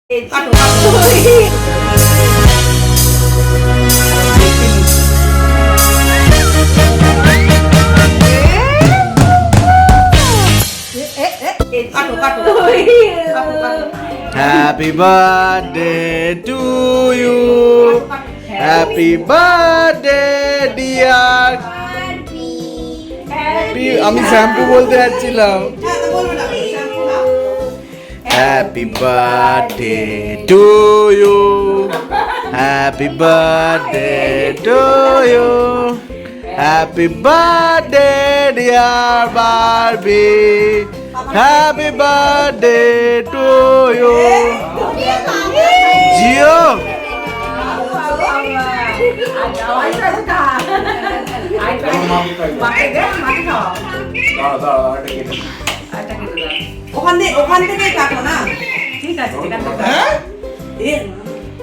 Happy birthday to you. Happy birthday dear. আমি shampoo বলতে যাচ্ছিলাম। Happy birthday to you. Happy birthday to you. Happy birthday dear Barbie. Happy birthday to you. Gio. ওখান থেকে কাটো না। ঠিক আছে ঠিক আছে। হ্যাঁ? এ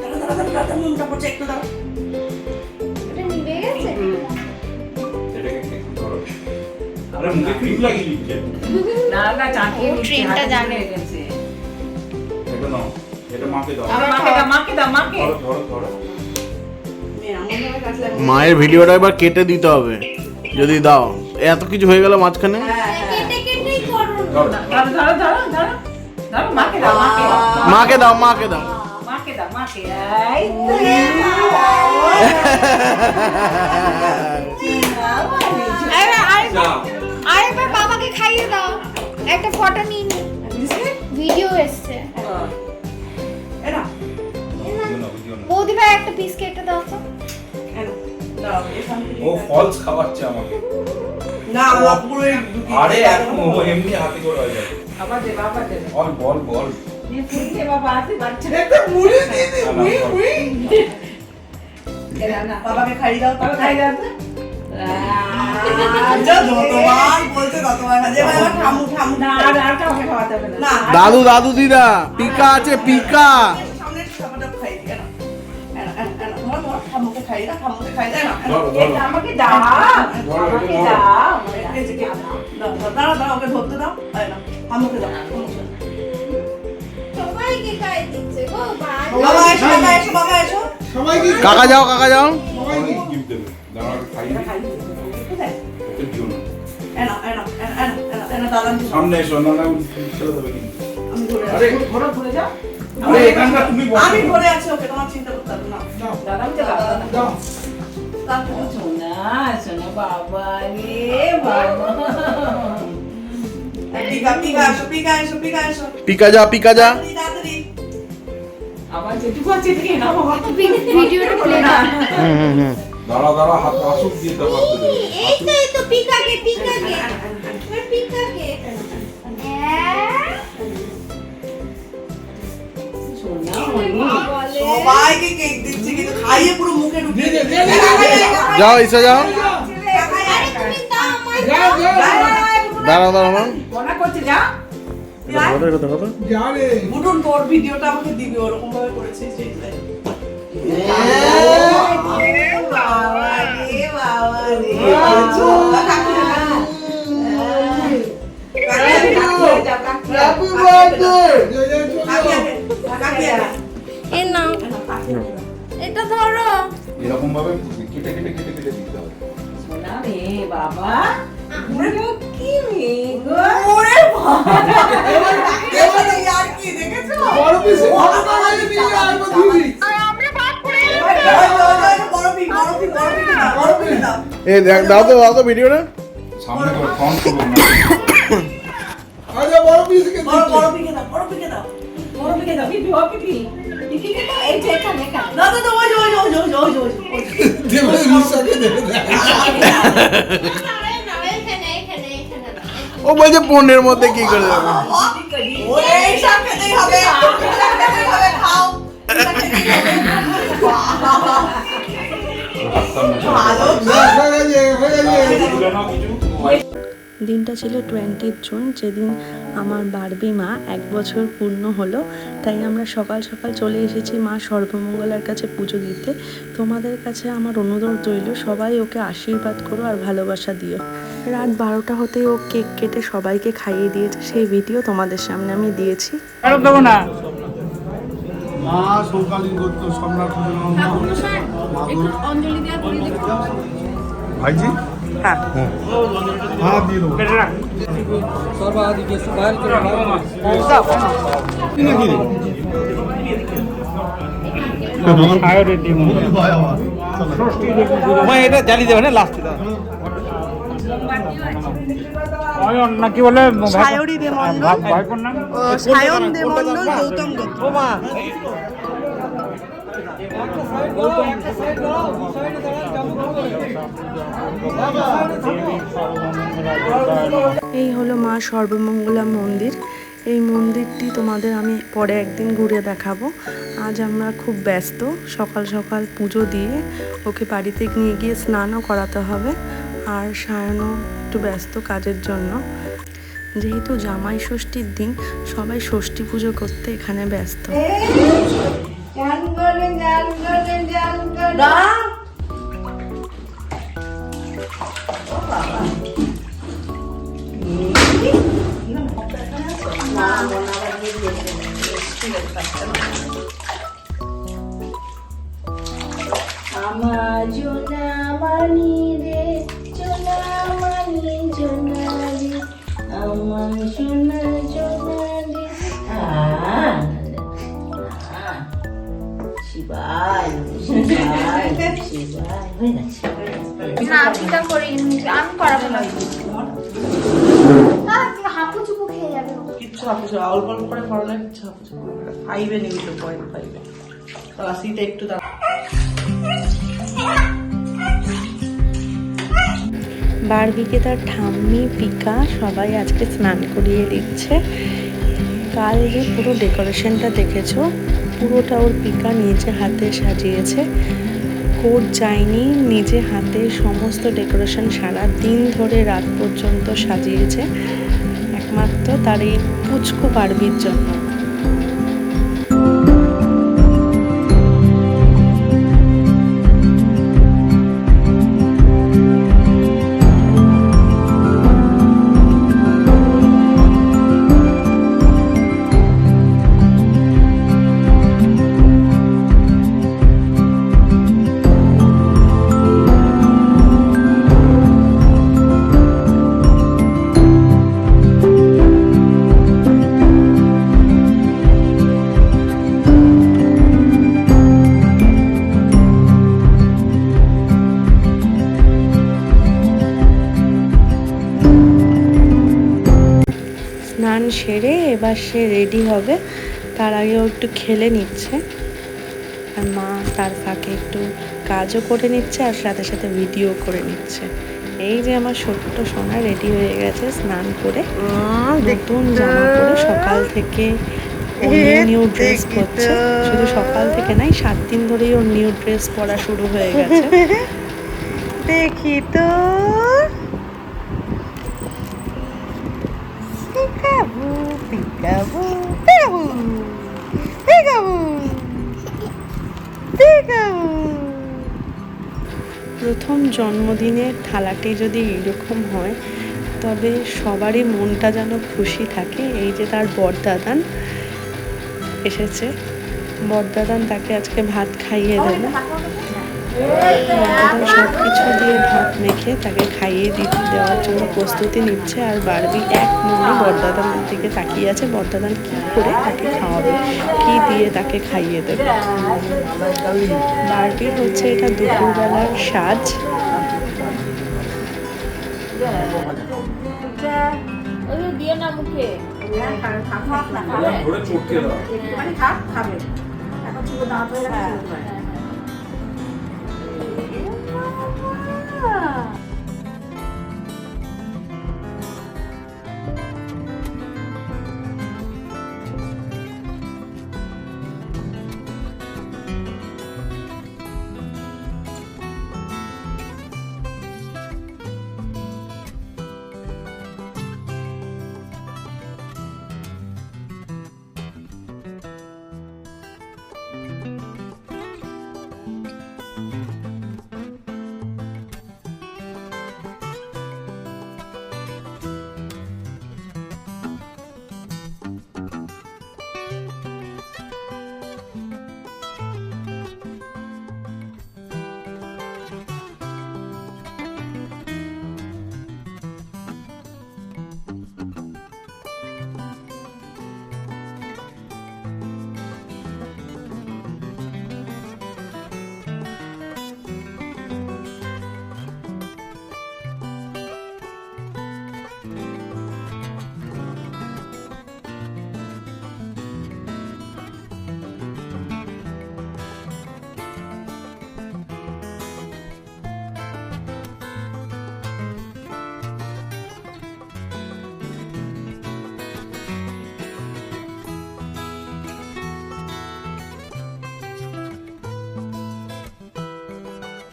দাঁড়া মুখটা পড়ছে একটু দাও। এটা নিভে গেছে? এটাকে একটু ধরো। আরে মুখে ক্রিম লাগিয়ে দিচ্ছে। না চাকিয়ে ট্রেনটা জানে গেছে। এটা নাও। এটা মাকে দাও। মাকে দাও। ধরো। মায়ের ভিডিওটা এবার কেটে দিতে হবে যদি দাও। এত কিছু হয়ে গেল মাঝখানে। কেটেই করো। ধরো মাকে দাও। মাকে দাও। মাকে এই আরেকবার বাবাকে খাইয়ে দাও। একটা ফটো নিয়ে নি। ভিডিও এসছে। এরা বৌদি ভাই একটা পিস কেটে দাও তো। দাও এখান থেকে। ও ফলস খাওয়াচ্ছে আমাকে। না পুরো আরে এখন ও এমনি হাতে করে হয়ে যাবে। আবার দে বাবা দে। বল। নি ফুলকে বাবা হাতে বাচ্চা। একটা মুড়ি দিয়ে দে। এরা না বাবাকে খাইয়ে দাও। বাবা খাইয়ে দাও তো। যতবার বলছে ততবার খাজে ভাই ঠামু না আর কাউকে খাওয়াতে হবে না। দাদু দিদা পিকা আছে পিকা। সামনে সবটা খাই দিয়ে না। তোমার ঠামুকে খাই না না। এটা আমাকে দাও। দাও ওকে ধরতে দাও। এই না ঠামুকে দাও। সবাইকে খাইয়ে দিচ্ছে গো বাবা এসো। কাকা যাও সবাইকে গিফট দেবে। দাঁড়া খাই ওকে দিও না। এনা দাদা সামনে এসো না ছেড়ে দেবে কিন্তু। আমি ধরে আরে ঘুরে যাও। আরে এখানটা তুমি বসো। আমি ধরে আছি ওকে তোমার চিন্তা করতে হবে না। দাদা আমি দাও। সোনা বাবা রে বাবা। পিকা এসো। পিকা যা। তাড়াতাড়ি। আবার যেটুকু আছে এদিকে নাও বাবা। ভিডিওটা প্লে না। দাঁড়া হাত আসুক দিয়ে দাও হাতে দেবে। এই তো পিকাকে সবাইকে কেক দিচ্ছি কিন্তু খাইয়ে পুরো মুখে ঢুকিয়ে দে। যাও ইসা যাও। আরে তুমি দাও আমার দাঁড়াও মনে করছে যা। বুটুন তোর ভিডিওটা আমাকে দিবি ওরকম ভাবে করেছিস সেইটাই। বাবা রে। এ নাও এটা ধরো। এরকম ভাবে কেটে দিতে হবে। সোনা রে বাবা। কি রে গো। ওরে বাবা। এবারে यार কি দেখেছো? বড় পিস নিয়ে আর দিবি। আমরা ভাগ করে বড় পিস দাও। দাও তো ভিডিওটা। সামনে করে ফোন করব না। আচ্ছা বড় পিস কে বড় পিকে দাও। পিপি। পিকে দাও এই যে এখানে। দাও ওই। দেবে মিশাকে দেবে। এখানে ও বলছে ফোনের মধ্যে কি করে দেবো। ওরে সব খেতেই হবে। খাও। দিনটা ছিল 20 জুন, যেদিন আমার বারবি মা 1 বছর পূর্ণ হলো। তাই আমরা সকাল সকাল চলে এসেছি মা সর্বমঙ্গলার কাছে পুজো দিতে। তোমাদের কাছে আমার অনুরোধ রইল, সবাই ওকে আশীর্বাদ করো আর ভালোবাসা দিও। রাত 12টা হতেই ও কেক কেটে সবাইকে খাইয়ে দিয়েছে, সেই ভিডিও তোমাদের সামনে আমি দিয়েছি। দেবো না মা সৌকালীন করতো সম্রাট অঞ্জলি দেওয়া করে দেখো। ভাইজি হ্যাঁ হ্যাঁ দিয়ে দেবো এটা জ্বালিয়ে দেবে না লাস্টে নাকি বলে সায়রী দে মণ্ডল, সায়ন দে মণ্ডল, গৌতম গোত্র। এই হলো মা সর্বমঙ্গলা মন্দির। এই মন্দিরটি তোমাদের আমি পরে একদিন ঘুরে দেখাবো। আজ আমরা খুব ব্যস্ত, সকাল সকাল পুজো দিয়ে ওকে বাড়িতে নিয়ে গিয়ে স্নানও করাতে হবে। আর সায়নও একটু ব্যস্ত কাজের জন্য। যেহেতু জামাই ষষ্ঠীর দিন সবাই ষষ্ঠী পুজো করতে এখানে ব্যস্ত। আমার জোনা মানি রে, জোনা মানি জোনা রে, আমার সোনা জোনা রে। শিবায় শিবায় শিবায় হয়ে গেছে। না চিন্তা করি আমি করাবো না। হাঁপু চুপু খেয়ে যাবে। কিচ্ছু হাফুস অল্প অল্প করে করো না, কিচ্ছু হাফুস করো না। 5-এ নিবি তো, 0.5-এ তো আসিটা একটু দাও। বারবিকে তার ঠাম্মি পিকা সবাই আজকে স্নান করিয়ে দিচ্ছে। কাল যে পুরো ডেকোরেশনটা দেখেছো, পুরোটা ওর পিকা নিজে হাতে সাজিয়েছে। কোর্ট যায়নি, নিজে হাতে সমস্ত ডেকোরেশন সারা দিন ধরে রাত পর্যন্ত সাজিয়েছে, একমাত্র তার এই পুচকু বারবির জন্য। স্নান সেরে এবার সে রেডি হবে, তার আগেও একটু খেলে নিচ্ছে। আর মা তার ফাঁকে একটু কাজও করে নিচ্ছে আর সাথে সাথে ভিডিও করে নিচ্ছে। এই যে আমার ছোট্ট সোনা রেডি হয়ে গেছে স্নান করে, নতুন জামা পরে সকাল থেকে নিউ ড্রেস পরছে। শুধু সকাল থেকে নাই, 7 দিন ধরেই ওর নিউ ড্রেস পরা শুরু হয়ে গেছে। দেখি তো peekaboo peekaboo peekaboo peekaboo peekaboo. প্রথম জন্মদিনের থালাটি যদি এরকম হয় তবে সবারই মনটা যেন খুশি থাকে। এই যে তার বরদাদান এসেছে, বরদাদান তাকে আজকে ভাত খাইয়ে দেবে। বরদাদান সব কিছু দিয়ে ভাত মেখে তাকে খাইয়ে দেওয়ার জন্য প্রস্তুতি নিচ্ছে। আর বারবি এক মনে বরদাদানের দিকে তাকিয়ে আছে, বরদাদান কি করে তাকে খাওয়াবে, কি দিয়ে তাকে খাইয়ে দেবে। বারবির হচ্ছে এটা দুপুরবেলার সাজ। দিয়ে না মুখে ধরে চটকে দাও। খাবে এখন ছিল দাঁত হয়ে গেছে।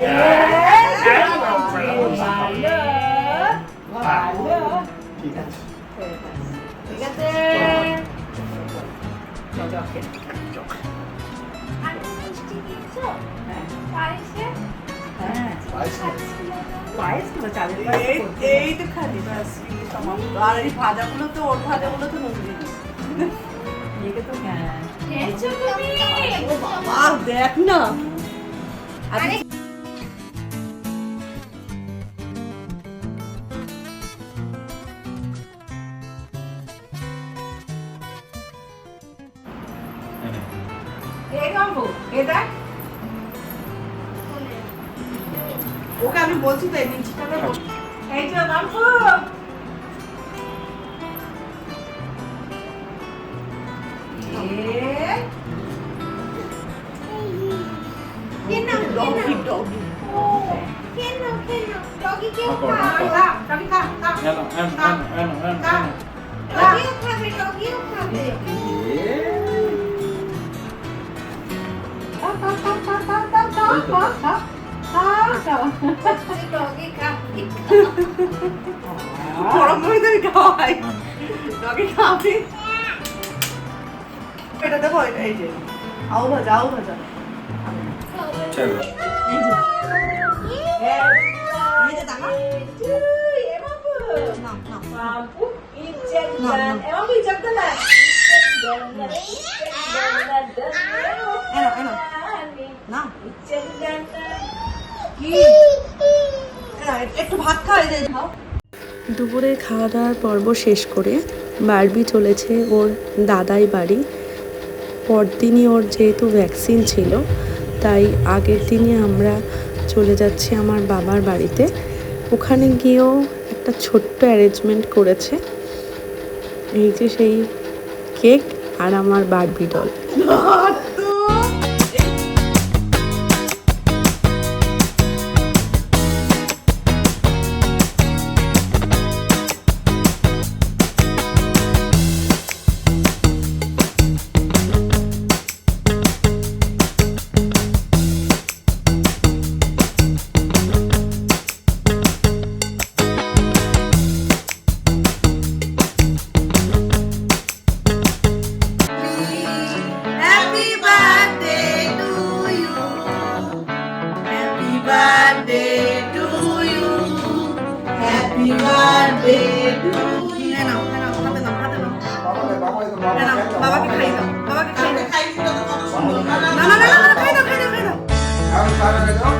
ঠিক আছে ঠিক আছে এই তো খালি ব্যাস আর এই ভাজাগুলো তো ওর ভাজাগুলো তো নজরে তো হ্যাঁ বাবা দেখ না আরে ওকে আমি বলছি তো এই নিচটা এই যে নামবো ডগি ডগি কেন ডগি কেউ ডগি খা ডগিও খাবে ডগি খাবে গরম করে তুমি খাওয়াই ডগি খাবি এটা দেখো এই যে আউ ভাজা এই যে দেখা না কি একটু ভাত খাওয়াই দে খাও দুপুরে খাওয়া দাওয়ার পর্ব শেষ করে বারবি চলেছে ওর দাদাই বাড়ি। পরদিনই ওর যেহেতু ভ্যাকসিন ছিল তাই আগের দিনই আমরা চলে যাচ্ছি আমার বাবার বাড়িতে। ওখানে গিয়েও একটা ছোট্ট অ্যারেঞ্জমেন্ট করেছে, এই যে সেই কেক আর আমার বারবি ডল। বাবাকে খাই দাও বাবাকে খাই দাও না না না খাই দাও বাবাকে খাই দাও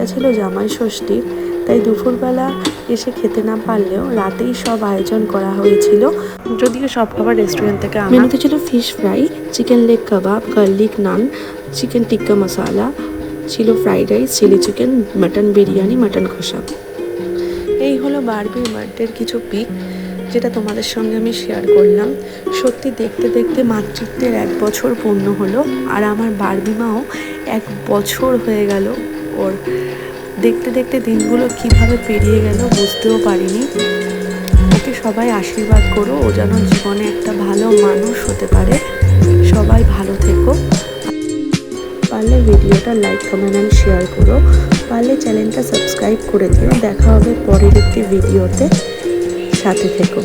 দিনটা ছিল জামাই ষষ্ঠীর, তাই দুপুরবেলা এসে খেতে না পারলেও রাতেই সব আয়োজন করা হয়েছিল। যদিও সব খাবার রেস্টুরেন্ট থেকে আনা। মেনুতে ছিল fish fry, chicken leg kebab, garlic naan, chicken tikka masala, ছিল fried rice, chilli chicken, mutton biryani, mutton কষা। এই হলো বারবির বার্থডের কিছু পিক, যেটা তোমাদের সঙ্গে আমি শেয়ার করলাম। সত্যি দেখতে দেখতে মাতৃত্বের 1 বছর পূর্ণ হলো, আর আমার বারবি মাও 1 বছর হয়ে গেল ওর। দেখতে দেখতে দিনগুলো কিভাবে পেরিয়ে গেল বুঝতেও পারিনি। ওকে সবাই আশীর্বাদ করো, ও যেন জীবনে একটা ভালো মানুষ হতে পারে। সবাই ভালো থেকো। পারলে ভিডিওটা লাইক, কমেন্ট অ্যান্ড শেয়ার করো। পারলে চ্যানেলটা সাবস্ক্রাইব করে দিও। দেখা হবে পরের একটি ভিডিওতে, সাথে থেকো।